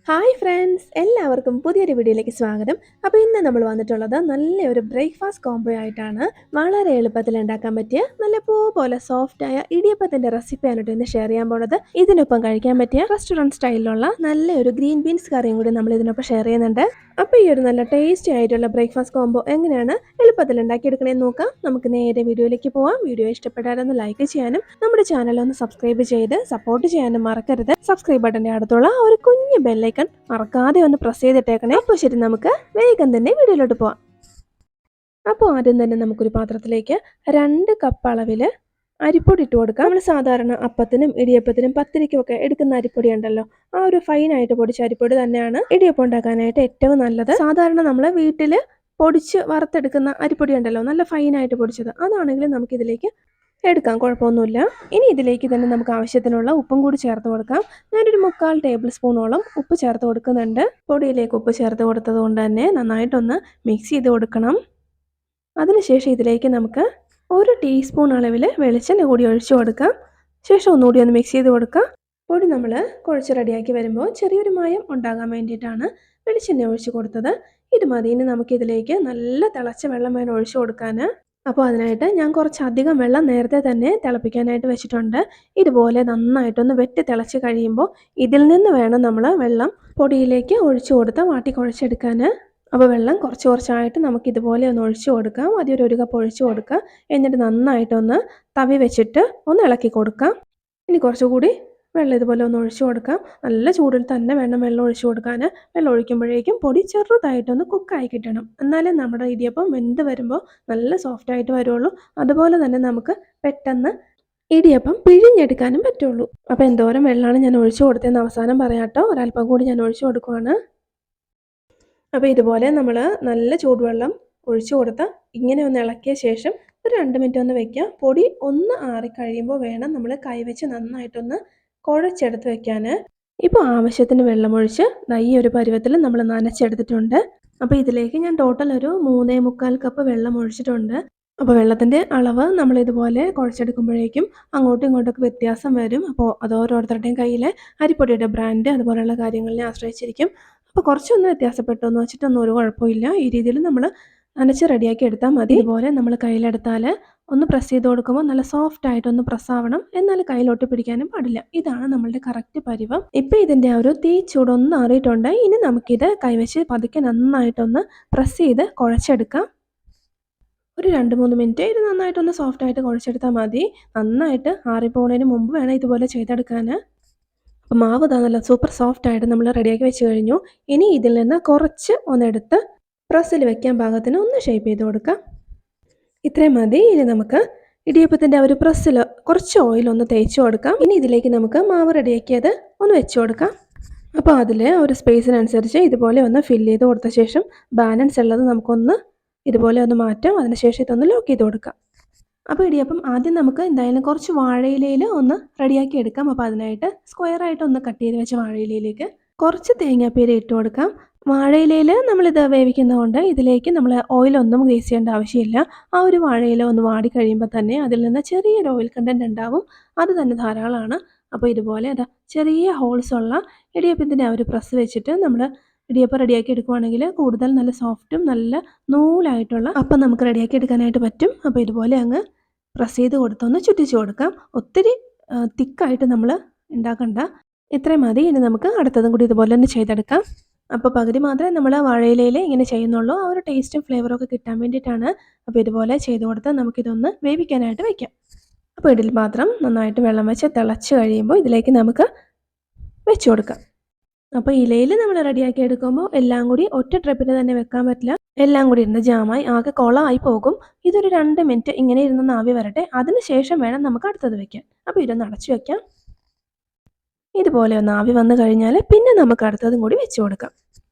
Hi friends, എല്ലാവർക്കും പുതിയൊരു വീഡിയോയിലേക്ക് സ്വാഗതം. അപ്പോൾ ഇന്ന് നമ്മൾ വന്നിട്ടുള്ളത് നല്ലൊരു ബ്രേക്ക്ഫാസ്റ്റ് കോംബോ ആയിട്ടാണ്. വളരെ എളുപ്പത്തിൽ ഉണ്ടാക്കാൻ പറ്റിയ നല്ല പൂ പോലെ സോഫ്റ്റായ ഇടിയപ്പത്തിൻ്റെ റെസിപ്പിയാണ് ഇന്ന് ഷെയർ ചെയ്യാൻ പോണത്. ഇതിനൊപ്പം കഴിക്കാൻ പറ്റിയ റെസ്റ്റോറൻറ്റ് സ്റ്റൈലിലുള്ള നല്ലൊരു ഗ്രീൻ ബീൻസ് കറിയും കൂടി നമ്മൾ ഇതിനൊപ്പം ഷെയർ ചെയ്യുന്നുണ്ട്. അപ്പോൾ ഈ ഒരു നല്ല ടേസ്റ്റി ആയിട്ടുള്ള ബ്രേക്ക്ഫാസ്റ്റ് കോംബോ എങ്ങനെയാണ് എളുപ്പത്തിൽ ഉണ്ടാക്കിയെടുക്കണേന്ന് നോക്കാം. നമുക്ക് നേരെ വീഡിയോയിലേക്ക് പോവാം. വീഡിയോ ഇഷ്ടപ്പെട്ടാലൊന്ന് ലൈക്ക് ചെയ്യാനും നമ്മുടെ ചാനൽ ഒന്ന് സബ്സ്ക്രൈബ് ചെയ്ത് സപ്പോർട്ട് ചെയ്യാനും മറക്കരുത്. സബ്സ്ക്രൈബ് ബട്ടൻ്റെ അടുത്തുള്ള ഒരു കുഞ്ഞു ബെല്ലൈക്കൺ മറക്കാതെ ഒന്ന് പ്രസ് ചെയ്തിട്ടേക്കണേ. അപ്പോൾ ശരി, നമുക്ക് വേഗം തന്നെ വീഡിയോയിലോട്ട് പോവാം. അപ്പോൾ ആദ്യം തന്നെ നമുക്കൊരു പാത്രത്തിലേക്ക് 2 കപ്പ് അളവിൽ അരിപ്പൊടി ഇട്ട് കൊടുക്കാം. നമ്മൾ സാധാരണ അപ്പത്തിനും ഇടിയപ്പത്തിനും പത്തിരിക്കും ഒക്കെ എടുക്കുന്ന അരിപ്പൊടി ഉണ്ടല്ലോ, ആ ഒരു ഫൈനായിട്ട് പൊടിച്ച അരിപ്പൊടി തന്നെയാണ് ഇടിയപ്പം ഉണ്ടാക്കാനായിട്ട് ഏറ്റവും നല്ലത്. സാധാരണ നമ്മൾ വീട്ടിൽ പൊടിച്ച് വറുത്തെടുക്കുന്ന അരിപ്പൊടി ഉണ്ടല്ലോ, നല്ല ഫൈനായിട്ട് പൊടിച്ചത്, അതാണെങ്കിൽ നമുക്കിതിലേക്ക് എടുക്കാം, കുഴപ്പമൊന്നുമില്ല. ഇനി ഇതിലേക്ക് തന്നെ നമുക്ക് ആവശ്യത്തിനുള്ള ഉപ്പും കൂടി ചേർത്ത് കൊടുക്കാം. ഞാനൊരു 3/4 ടേബിൾ സ്പൂണോളം ഉപ്പ് ചേർത്ത് കൊടുക്കുന്നുണ്ട്. പൊടിയിലേക്ക് ഉപ്പ് ചേർത്ത് കൊടുത്തത് കൊണ്ട് തന്നെ നന്നായിട്ടൊന്ന് മിക്സ് ചെയ്ത് കൊടുക്കണം. അതിനുശേഷം ഇതിലേക്ക് നമുക്ക് 1 ടീസ്പൂൺ അളവിൽ വെളിച്ചെണ്ണ കൂടി ഒഴിച്ചു കൊടുക്കാം. ശേഷം ഒന്നുകൂടി ഒന്ന് മിക്സ് ചെയ്ത് കൊടുക്കാം. പൊടി നമ്മൾ കുഴച്ച് റെഡിയാക്കി വരുമ്പോൾ ചെറിയൊരു മായം ഉണ്ടാകാൻ വേണ്ടിയിട്ടാണ് വെളിച്ചെണ്ണ ഒഴിച്ചു കൊടുത്തത്. ഇത് മതി. ഇനി നമുക്കിതിലേക്ക് നല്ല തിളച്ച വെള്ളം വേണം ഒഴിച്ചു കൊടുക്കാൻ. അപ്പോൾ അതിനായിട്ട് ഞാൻ കുറച്ചധികം വെള്ളം നേരത്തെ തന്നെ തിളപ്പിക്കാനായിട്ട് വെച്ചിട്ടുണ്ട്. ഇതുപോലെ നന്നായിട്ടൊന്ന് വെട്ടി തിളച്ച് കഴിയുമ്പോൾ ഇതിൽ നിന്ന് വേണം നമ്മൾ വെള്ളം പൊടിയിലേക്ക് ഒഴിച്ചു കൊടുത്ത് വാട്ടി കുഴച്ചെടുക്കാൻ. അപ്പോൾ വെള്ളം കുറച്ച് കുറച്ചായിട്ട് നമുക്കിതുപോലെ ഒന്ന് ഒഴിച്ചു കൊടുക്കാം. ആദ്യം ഒരു കപ്പ് ഒഴിച്ചു കൊടുക്കാം. എന്നിട്ട് നന്നായിട്ടൊന്ന് തവി വെച്ചിട്ട് ഒന്ന് ഇളക്കി കൊടുക്കാം. ഇനി കുറച്ചുകൂടി വെള്ളം ഇതുപോലെ ഒന്ന് ഒഴിച്ചു കൊടുക്കാം. നല്ല ചൂടിൽ തന്നെ വേണം വെള്ളം ഒഴിച്ചു കൊടുക്കാൻ. വെള്ളം ഒഴിക്കുമ്പോഴേക്കും പൊടി ചെറുതായിട്ടൊന്ന് കുക്കായി കിട്ടണം. എന്നാലേ നമ്മുടെ ഇടിയപ്പം വെന്ത് വരുമ്പോൾ നല്ല സോഫ്റ്റായിട്ട് വരുള്ളൂ. അതുപോലെ തന്നെ നമുക്ക് പെട്ടെന്ന് ഇടിയപ്പം പിഴിഞ്ഞെടുക്കാനും പറ്റുള്ളൂ. അപ്പോൾ എന്തോരം വെള്ളമാണ് ഞാൻ ഒഴിച്ചു കൊടുത്തതെന്ന് അവസാനം പറയാം കേട്ടോ. ഒരല്പം കൂടി ഞാൻ ഒഴിച്ചു കൊടുക്കുവാണ്. അപ്പോൾ ഇതുപോലെ നമ്മൾ നല്ല ചൂടുവെള്ളം ഒഴിച്ചു കൊടുത്താൽ ഇങ്ങനെ ഒന്ന് ഇളക്കിയ ശേഷം ഒരു 2 മിനിറ്റ് ഒന്ന് വെക്കുക. പൊടി ഒന്ന് ആറിക്കഴിയുമ്പോൾ വേണം നമ്മൾ കൈവച്ച് നന്നായിട്ടൊന്ന് കുഴച്ചെടുത്ത് വെക്കാൻ. ഇപ്പോൾ ആവശ്യത്തിന് വെള്ളമൊഴിച്ച് ഈ ഒരു പരുവത്തിൽ നമ്മൾ നനച്ചെടുത്തിട്ടുണ്ട്. അപ്പോൾ ഇതിലേക്ക് ഞാൻ ടോട്ടൽ ഒരു 3.25 കപ്പ് വെള്ളം ഒഴിച്ചിട്ടുണ്ട്. അപ്പോൾ വെള്ളത്തിൻ്റെ അളവ് നമ്മൾ ഇതുപോലെ കുഴച്ചെടുക്കുമ്പോഴേക്കും അങ്ങോട്ടും ഇങ്ങോട്ടൊക്കെ വ്യത്യാസം വരും. അപ്പോൾ അത് ഓരോരുത്തരുടെയും കയ്യിലെ അരിപ്പൊടിയുടെ ബ്രാൻഡ് അതുപോലെയുള്ള കാര്യങ്ങളെ ആശ്രയിച്ചിരിക്കും. അപ്പോൾ കുറച്ചൊന്ന് വ്യത്യാസപ്പെട്ടു എന്ന് വെച്ചിട്ടൊന്നും ഒരു കുഴപ്പമില്ല. ഈ രീതിയിൽ നമ്മൾ നനച്ച് റെഡിയാക്കി എടുത്താൽ മതി. ഇതുപോലെ നമ്മൾ കയ്യിലെടുത്താൽ ഒന്ന് പ്രസ് ചെയ്ത് കൊടുക്കുമ്പോൾ നല്ല സോഫ്റ്റ് ആയിട്ടൊന്ന് പ്രസ് ആവണം. എന്നാൽ കയ്യിലോട്ട് പിടിക്കാനും പാടില്ല. ഇതാണ് നമ്മളുടെ കറക്റ്റ് പരുവം. ഇപ്പോൾ ഇതിൻ്റെ ആ ഒരു തീ ചൂടൊന്ന് ആറിയിട്ടുണ്ട്. ഇനി നമുക്കിത് കൈവച്ച് പതുക്കെ നന്നായിട്ടൊന്ന് പ്രസ് ചെയ്ത് കുഴച്ചെടുക്കാം. ഒരു 2-3 മിനിറ്റ് ഇത് നന്നായിട്ടൊന്ന് സോഫ്റ്റായിട്ട് കുഴച്ചെടുത്താൽ മതി. നന്നായിട്ട് ആറിപ്പോണതിന് മുമ്പ് വേണം ഇതുപോലെ ചെയ്തെടുക്കാൻ. അപ്പോൾ മാവ് നല്ല സൂപ്പർ സോഫ്റ്റായിട്ട് നമ്മൾ റെഡിയാക്കി വെച്ച് കഴിഞ്ഞു. ഇനി ഇതിൽ നിന്ന് കുറച്ച് ഒന്നെടുത്ത് പ്രസ്സിൽ വെക്കാൻ പാകത്തിന് ഒന്ന് ഷേപ്പ് ചെയ്ത് കൊടുക്കാം. ഇത്രയും മതി. ഇനി നമുക്ക് ഇടിയപ്പത്തിൻ്റെ ഒരു പ്രസ്സിൽ കുറച്ച് ഓയിൽ ഒന്ന് തേച്ച് കൊടുക്കാം. ഇനി ഇതിലേക്ക് നമുക്ക് മാവ് റെഡിയാക്കിയത് ഒന്ന് വെച്ച് കൊടുക്കാം. അപ്പോൾ അതിൽ ഒരു സ്പേസിനനുസരിച്ച് ഇതുപോലെ ഒന്ന് ഫില്ല് ചെയ്ത് കൊടുത്ത ശേഷം ബാലൻസ് ഉള്ളത് നമുക്കൊന്ന് ഇതുപോലെ ഒന്ന് മാറ്റാം. അതിനുശേഷം ഇതൊന്ന് ലോക്ക് ചെയ്ത് കൊടുക്കാം. അപ്പോൾ ഇടിയപ്പം ആദ്യം നമുക്ക് എന്തായാലും കുറച്ച് വാഴയിലയിൽ ഒന്ന് റെഡിയാക്കി എടുക്കാം. അപ്പോൾ അതിനായിട്ട് സ്ക്വയറായിട്ട് ഒന്ന് കട്ട് ചെയ്ത് വെച്ച വാഴയിലയിലേക്ക് കുറച്ച് തേങ്ങാപ്പീര ഇട്ട് കൊടുക്കാം. വാഴയിലയിൽ നമ്മളിത് വേവിക്കുന്നതുകൊണ്ട് ഇതിലേക്ക് നമ്മൾ ഓയിലൊന്നും ഗ്രേസ് ചെയ്യേണ്ട ആവശ്യമില്ല. ആ ഒരു വാഴയില ഒന്ന് വാടി കഴിയുമ്പോൾ തന്നെ അതിൽ നിന്ന് ചെറിയൊരു ഓയിൽ കണ്ടൻറ്റ് ഉണ്ടാവും. അത് തന്നെ ധാരാളമാണ്. അപ്പോൾ ഇതുപോലെ അതാ ചെറിയ ഹോൾസുള്ള ഇടിയപ്പത്തിൻ്റെ ആ ഒരു പ്രസ് വെച്ചിട്ട് നമ്മൾ ഇടിയപ്പം റെഡിയാക്കി എടുക്കുവാണെങ്കിൽ കൂടുതൽ നല്ല സോഫ്റ്റും നല്ല നൂലായിട്ടുള്ള അപ്പം നമുക്ക് റെഡിയാക്കി എടുക്കാനായിട്ട് പറ്റും. അപ്പോൾ ഇതുപോലെ അങ്ങ് പ്രസ് ചെയ്ത് കൊടുത്തൊന്ന് ചുറ്റിച്ച് കൊടുക്കാം. ഒത്തിരി തിക്കായിട്ട് നമ്മൾ ഉണ്ടാക്കണ്ട. ഇത്രയും മതി. ഇനി നമുക്ക് അടുത്തതും കൂടി ഇതുപോലെ ഒന്ന് ചെയ്തെടുക്കാം. അപ്പോൾ പകുതി മാത്രമേ നമ്മൾ വാഴയിലയിൽ ഇങ്ങനെ ചെയ്യുന്നുള്ളൂ. ആ ഒരു ടേസ്റ്റും ഫ്ലേവറും ഒക്കെ കിട്ടാൻ വേണ്ടിയിട്ടാണ്. അപ്പോൾ ഇതുപോലെ ചെയ്ത് കൊടുത്ത് നമുക്കിതൊന്ന് വേവിക്കാനായിട്ട് വയ്ക്കാം. അപ്പോൾ ഇഡലി പാത്രം നന്നായിട്ട് വെള്ളം വെച്ച് തിളച്ച് കഴിയുമ്പോൾ ഇതിലേക്ക് നമുക്ക് വെച്ച് കൊടുക്കാം. അപ്പോൾ ഇലയിൽ നമ്മൾ റെഡിയാക്കി എടുക്കുമ്പോൾ എല്ലാം കൂടി ഒറ്റ ട്രിപ്പിന് തന്നെ വെക്കാൻ പറ്റില്ല. എല്ലാം കൂടി ഇരുന്ന് ജാമായി ആകെ കൊളമായി പോകും. ഇതൊരു 2 മിനിറ്റ് ഇങ്ങനെ ഇരുന്ന് ആവി വരട്ടെ. അതിന് ശേഷം വേണം നമുക്ക് അടുത്തത് വെക്കാൻ. അപ്പോൾ ഇതൊന്ന് അടച്ചു വെക്കാം. ഇതുപോലെ ഒന്ന് ആവി വന്നു കഴിഞ്ഞാൽ പിന്നെ നമുക്ക് അടുത്തതും കൂടി വെച്ച് കൊടുക്കാം.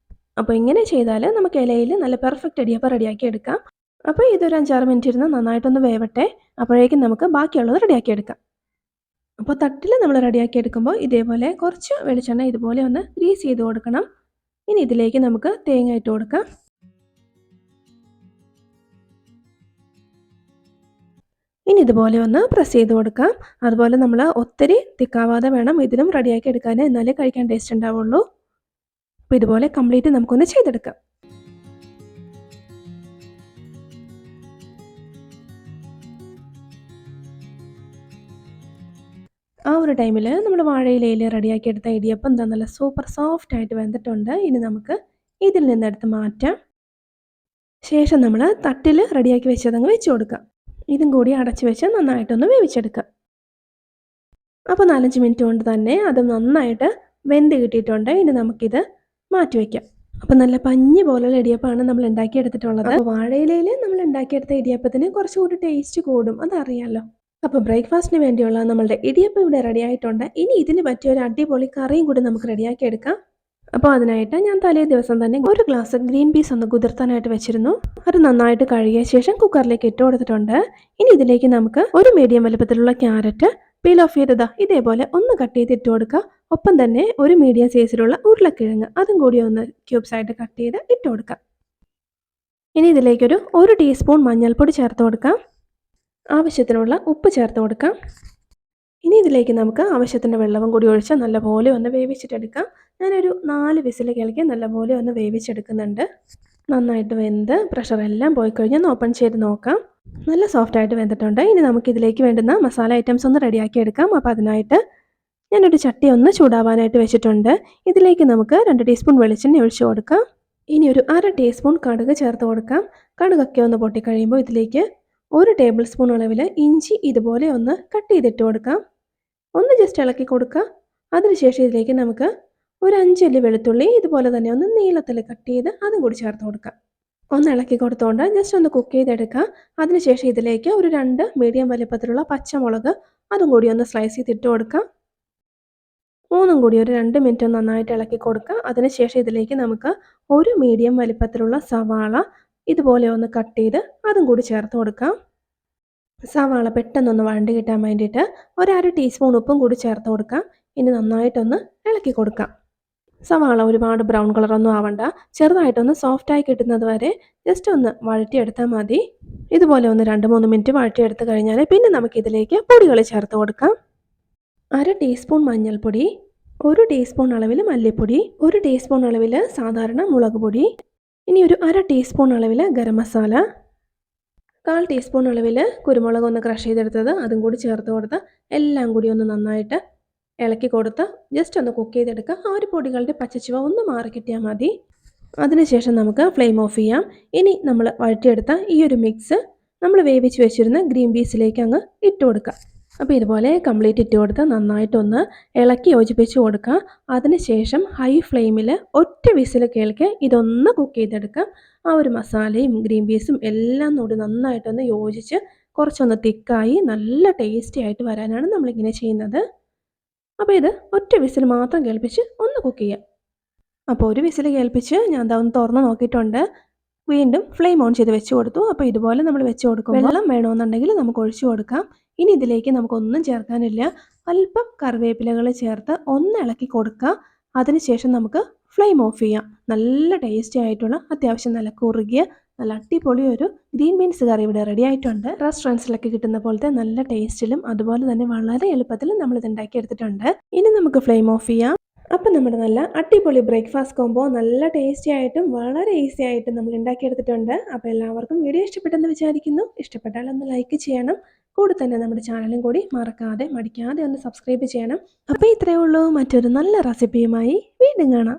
അപ്പോൾ ഇങ്ങനെ ചെയ്താൽ നമുക്ക് ഇലയിൽ നല്ല പെർഫെക്റ്റ് ഇടിയപ്പം റെഡിയാക്കി എടുക്കാം. അപ്പോൾ ഇതൊരു 5-6 മിനിറ്റ് ഇരുന്ന് നന്നായിട്ടൊന്ന് വേവട്ടെ. അപ്പോഴേക്കും നമുക്ക് ബാക്കിയുള്ളത് റെഡിയാക്കി എടുക്കാം. അപ്പോൾ തട്ടിൽ നമ്മൾ റെഡിയാക്കി എടുക്കുമ്പോൾ ഇതേപോലെ കുറച്ച് വെളിച്ചെണ്ണ ഇതുപോലെ ഒന്ന് ഗ്രീസ് ചെയ്ത് കൊടുക്കണം. ഇനി ഇതിലേക്ക് നമുക്ക് തേങ്ങ ഇട്ട് കൊടുക്കാം. ഇനി ഇതുപോലെ ഒന്ന് പ്രസ് ചെയ്ത് കൊടുക്കാം. അതുപോലെ നമ്മൾ ഒത്തിരി തിക്കാവാതെ വേണം ഇതിലും റെഡിയാക്കി എടുക്കാൻ, എന്നാലേ കഴിക്കാൻ ടേസ്റ്റ് ഉണ്ടാവുള്ളൂ. അപ്പോൾ ഇതുപോലെ കംപ്ലീറ്റ് നമുക്കൊന്ന് ചെയ്തെടുക്കാം. ആ ഒരു ടൈമിൽ നമ്മൾ വാഴയിലയിൽ റെഡിയാക്കി എടുത്ത ഇടിയപ്പം എന്താ നല്ല സൂപ്പർ സോഫ്റ്റ് ആയിട്ട് വെന്തിട്ടുണ്ട്. ഇനി നമുക്ക് ഇതിൽ നിന്നെടുത്ത് മാറ്റാം. ശേഷം നമ്മൾ തട്ടിൽ റെഡിയാക്കി വെച്ചതങ്ങ് വെച്ച് കൊടുക്കാം. ഇതും കൂടി അടച്ച് വെച്ച് നന്നായിട്ടൊന്ന് വേവിച്ചെടുക്കാം. അപ്പോൾ 4-5 മിനിറ്റ് കൊണ്ട് തന്നെ അത് നന്നായിട്ട് വെന്ത് കിട്ടിയിട്ടുണ്ട്. ഇനി നമുക്കിത് മാറ്റി വയ്ക്കാം. അപ്പോൾ നല്ല പഞ്ഞി പോലുള്ള ഇടിയപ്പമാണ് നമ്മൾ ഉണ്ടാക്കിയെടുത്തിട്ടുള്ളത്. അപ്പോൾ വാഴയിലയിൽ നമ്മൾ ഉണ്ടാക്കിയെടുത്ത ഇടിയപ്പത്തിന് കുറച്ചുകൂടി ടേസ്റ്റ് കൂടും, അതറിയാമല്ലോ. അപ്പോൾ ബ്രേക്ക്ഫാസ്റ്റിന് വേണ്ടിയുള്ള നമ്മളുടെ ഇടിയപ്പം ഇവിടെ റെഡി ആയിട്ടുണ്ട്. ഇനി ഇതിന് പറ്റിയ ഒരു അടിപൊളി കറിയും കൂടി നമുക്ക് റെഡിയാക്കി എടുക്കാം. അപ്പോൾ അതിനായിട്ട് ഞാൻ തലേ ദിവസം തന്നെ ഒരു ഗ്ലാസ് ഗ്രീൻ പീസ് ഒന്ന് കുതിർത്താനായിട്ട് വെച്ചിരുന്നു. അത് നന്നായിട്ട് കഴുകിയ ശേഷം കുക്കറിലേക്ക് ഇട്ട് കൊടുത്തിട്ടുണ്ട്. ഇനി ഇതിലേക്ക് നമുക്ക് ഒരു മീഡിയം വലുപ്പത്തിലുള്ള ക്യാരറ്റ് പീൽ ഓഫ് ചെയ്തതാ ഇതേപോലെ ഒന്ന് കട്ട് ചെയ്ത് ഇട്ട് കൊടുക്കുക. ഒപ്പം തന്നെ ഒരു മീഡിയം സൈസിലുള്ള ഉരുളക്കിഴങ്ങ് അതും കൂടി ഒന്ന് ക്യൂബ്സ് ആയിട്ട് കട്ട് ചെയ്ത് ഇട്ട് കൊടുക്കാം. ഇനി ഇതിലേക്കൊരു 1 ടീസ്പൂൺ മഞ്ഞൾപ്പൊടി ചേർത്ത് കൊടുക്കാം. ആവശ്യത്തിനുള്ള ഉപ്പ് ചേർത്ത് കൊടുക്കാം. ഇനി ഇതിലേക്ക് നമുക്ക് ആവശ്യത്തിന് വെള്ളവും കൂടി ഒഴിച്ച് നല്ലപോലെ ഒന്ന് വേവിച്ചിട്ടെടുക്കാം. ഞാനൊരു 4 വിസിൽ കേൾക്കി നല്ലപോലെ ഒന്ന് വേവിച്ചെടുക്കുന്നുണ്ട്. നന്നായിട്ട് വെന്ത് പ്രഷറെല്ലാം പോയി കഴിഞ്ഞ് ഓപ്പൺ ചെയ്ത് നോക്കാം. നല്ല സോഫ്റ്റായിട്ട് വെന്തിട്ടുണ്ട്. ഇനി നമുക്കിതിലേക്ക് വേണ്ടുന്ന മസാല ഐറ്റംസ് ഒന്ന് റെഡിയാക്കി എടുക്കാം. അപ്പോൾ അതിനായിട്ട് ഞാനൊരു ചട്ടി ഒന്ന് ചൂടാവാനായിട്ട് വെച്ചിട്ടുണ്ട്. ഇതിലേക്ക് നമുക്ക് 2 ടീസ്പൂൺ വെളിച്ചെണ്ണ ഒഴിച്ച് കൊടുക്കാം. ഇനി ഒരു 1/2 ടീസ്പൂൺ കടുക് ചേർത്ത് കൊടുക്കാം. കടുകൊക്കെ ഒന്ന് പൊട്ടിക്കഴിയുമ്പോൾ ഇതിലേക്ക് 1 ടേബിൾ സ്പൂൺ അളവിൽ ഇഞ്ചി ഇതുപോലെ ഒന്ന് കട്ട് ചെയ്തിട്ട് കൊടുക്കാം. ഒന്ന് ജസ്റ്റ് ഇളക്കി കൊടുക്കുക. അതിനുശേഷം ഇതിലേക്ക് നമുക്ക് ഒരു 5 അല്ലി വെളുത്തുള്ളി ഇതുപോലെ തന്നെ ഒന്ന് നീളത്തിൽ കട്ട് ചെയ്ത് അതും കൂടി ചേർത്ത് കൊടുക്കാം. ഒന്ന് ഇളക്കി കൊടുത്തുകൊണ്ട് ജസ്റ്റ് ഒന്ന് കുക്ക് ചെയ്തെടുക്കുക. അതിനുശേഷം ഇതിലേക്ക് ഒരു 2 മീഡിയം വലിപ്പത്തിലുള്ള പച്ചമുളക് അതും കൂടി ഒന്ന് സ്ലൈസ് ചെയ്തിട്ട് കൊടുക്കാം. മൂന്നും കൂടി ഒരു 2 മിനിറ്റ് നന്നായിട്ട് ഇളക്കി കൊടുക്കുക. അതിനുശേഷം ഇതിലേക്ക് നമുക്ക് ഒരു മീഡിയം വലിപ്പത്തിലുള്ള സവാള ഇതുപോലെ ഒന്ന് കട്ട് ചെയ്ത് അതും കൂടി ചേർത്ത് കൊടുക്കാം. സവാള പെട്ടെന്നൊന്ന് വഴണ്ടി കിട്ടാൻ വേണ്ടിയിട്ട് ഒരു 1/2 ടീസ്പൂൺ ഉപ്പും കൂടി ചേർത്ത് കൊടുക്കാം. ഇനി നന്നായിട്ടൊന്ന് ഇളക്കി കൊടുക്കാം. സവാള ഒരുപാട് ബ്രൗൺ കളറൊന്നും ആവണ്ട, ചെറുതായിട്ടൊന്ന് സോഫ്റ്റായി കിട്ടുന്നത് വരെ ജസ്റ്റ് ഒന്ന് വഴറ്റിയെടുത്താൽ മതി. ഇതുപോലെ ഒന്ന് 2-3 മിനിറ്റ് വഴറ്റിയെടുത്ത് കഴിഞ്ഞാൽ പിന്നെ നമുക്കിതിലേക്ക് പൊടികൾ ചേർത്ത് കൊടുക്കാം. 1/2 ടീസ്പൂൺ മഞ്ഞൾപ്പൊടി, 1 ടീസ്പൂൺ അളവിൽ മല്ലിപ്പൊടി, 1 ടീസ്പൂൺ അളവിൽ സാധാരണ മുളക് പൊടി, ഇനി ഒരു 1/2 ടീസ്പൂൺ അളവിൽ ഗരം മസാല, 1/4 ടീസ്പൂൺ അളവിൽ കുരുമുളക് ഒന്ന് ക്രഷ് ചെയ്തെടുത്തത് അതും കൂടി ചേർത്ത് കൊടുത്ത് എല്ലാം കൂടി ഒന്ന് നന്നായിട്ട് ഇളക്കി കൊടുത്ത് ജസ്റ്റ് ഒന്ന് കുക്ക് ചെയ്തെടുക്കുക. ആ ഒരു പൊടികളുടെ പച്ചച്ചുവ ഒന്ന് മാറി കിട്ടിയാൽ മതി. അതിനുശേഷം നമുക്ക് ഫ്ലെയിം ഓഫ് ചെയ്യാം. ഇനി നമ്മൾ വഴറ്റിയെടുത്ത ഈ ഒരു മിക്സ് നമ്മൾ വേവിച്ച് വെച്ചിരുന്ന ഗ്രീൻ പീസിലേക്ക് അങ്ങ് ഇട്ട് കൊടുക്കുക. അപ്പോൾ ഇതുപോലെ കംപ്ലീറ്റ് ഇട്ട് കൊടുത്ത് നന്നായിട്ടൊന്ന് ഇളക്കി യോജിപ്പിച്ച് കൊടുക്കുക. അതിനുശേഷം ഹൈ ഫ്ലെയിമിൽ ഒറ്റ വിസിൽ കേൾക്കെ ഇതൊന്ന് കുക്ക് ചെയ്തെടുക്കാം. ആ ഒരു മസാലയും ഗ്രീൻ പീസും എല്ലാം കൂടി നന്നായിട്ടൊന്ന് യോജിച്ച് കുറച്ചൊന്ന് തിക്കായി നല്ല ടേസ്റ്റി ആയിട്ട് വരാനാണ് നമ്മളിങ്ങനെ ചെയ്യുന്നത്. അപ്പോൾ ഇത് ഒറ്റ വിസിൽ മാത്രം കേൾപ്പിച്ച് ഒന്ന് കുക്ക് ചെയ്യാം. അപ്പോൾ ഒരു വിസിൽ കേൾപ്പിച്ച് ഞാൻ ദാ ഒന്ന് തുറന്ന് നോക്കിയിട്ടുണ്ട്. വീണ്ടും ഫ്ലെയിം ഓൺ ചെയ്ത് വെച്ച് കൊടുത്തു. അപ്പോൾ ഇതുപോലെ നമ്മൾ വെച്ച് കൊടുക്കും. വെള്ളം വേണമെന്നുണ്ടെങ്കിൽ നമുക്ക് ഒഴിച്ചു കൊടുക്കാം. ഇനി ഇതിലേക്ക് നമുക്കൊന്നും ചേർക്കാനില്ല. അല്പം കറിവേപ്പിലകൾ ചേർത്ത് ഒന്ന് ഇളക്കി കൊടുക്കുക. അതിനുശേഷം നമുക്ക് ഫ്ലെയിം ഓഫ് ചെയ്യാം. നല്ല ടേസ്റ്റി ആയിട്ടുള്ള അത്യാവശ്യം നല്ല കുറുകിയ നല്ല അടിപൊളി ഒരു ഗ്രീൻ ബീൻസ് കറി ഇവിടെ റെഡി ആയിട്ടുണ്ട്. റെസ്റ്റോറൻറ്റ്സിലൊക്കെ കിട്ടുന്ന പോലത്തെ നല്ല ടേസ്റ്റിലും അതുപോലെ തന്നെ വളരെ എളുപ്പത്തിലും നമ്മളിത് ഉണ്ടാക്കിയെടുത്തിട്ടുണ്ട്. ഇനി നമുക്ക് ഫ്ലെയിം ഓഫ് ചെയ്യാം. അപ്പം നമ്മുടെ നല്ല അടിപൊളി ബ്രേക്ക്ഫാസ്റ്റ് കോംബോ നല്ല ടേസ്റ്റി ആയിട്ടും വളരെ ഈസി ആയിട്ടും നമ്മൾ ഉണ്ടാക്കിയെടുത്തിട്ടുണ്ട്. അപ്പോൾ എല്ലാവർക്കും വീഡിയോ ഇഷ്ടപ്പെട്ടെന്ന് വിചാരിക്കുന്നു. ഇഷ്ടപ്പെട്ടാൽ ഒന്ന് ലൈക്ക് ചെയ്യണം. കൂടെ തന്നെ നമ്മുടെ ചാനലും കൂടി മറക്കാതെ മടിക്കാതെ ഒന്ന് സബ്സ്ക്രൈബ് ചെയ്യണം. അപ്പോൾ ഇത്രയേ ഉള്ളൂ. മറ്റൊരു നല്ല റെസിപ്പിയുമായി വീണ്ടും കാണാം.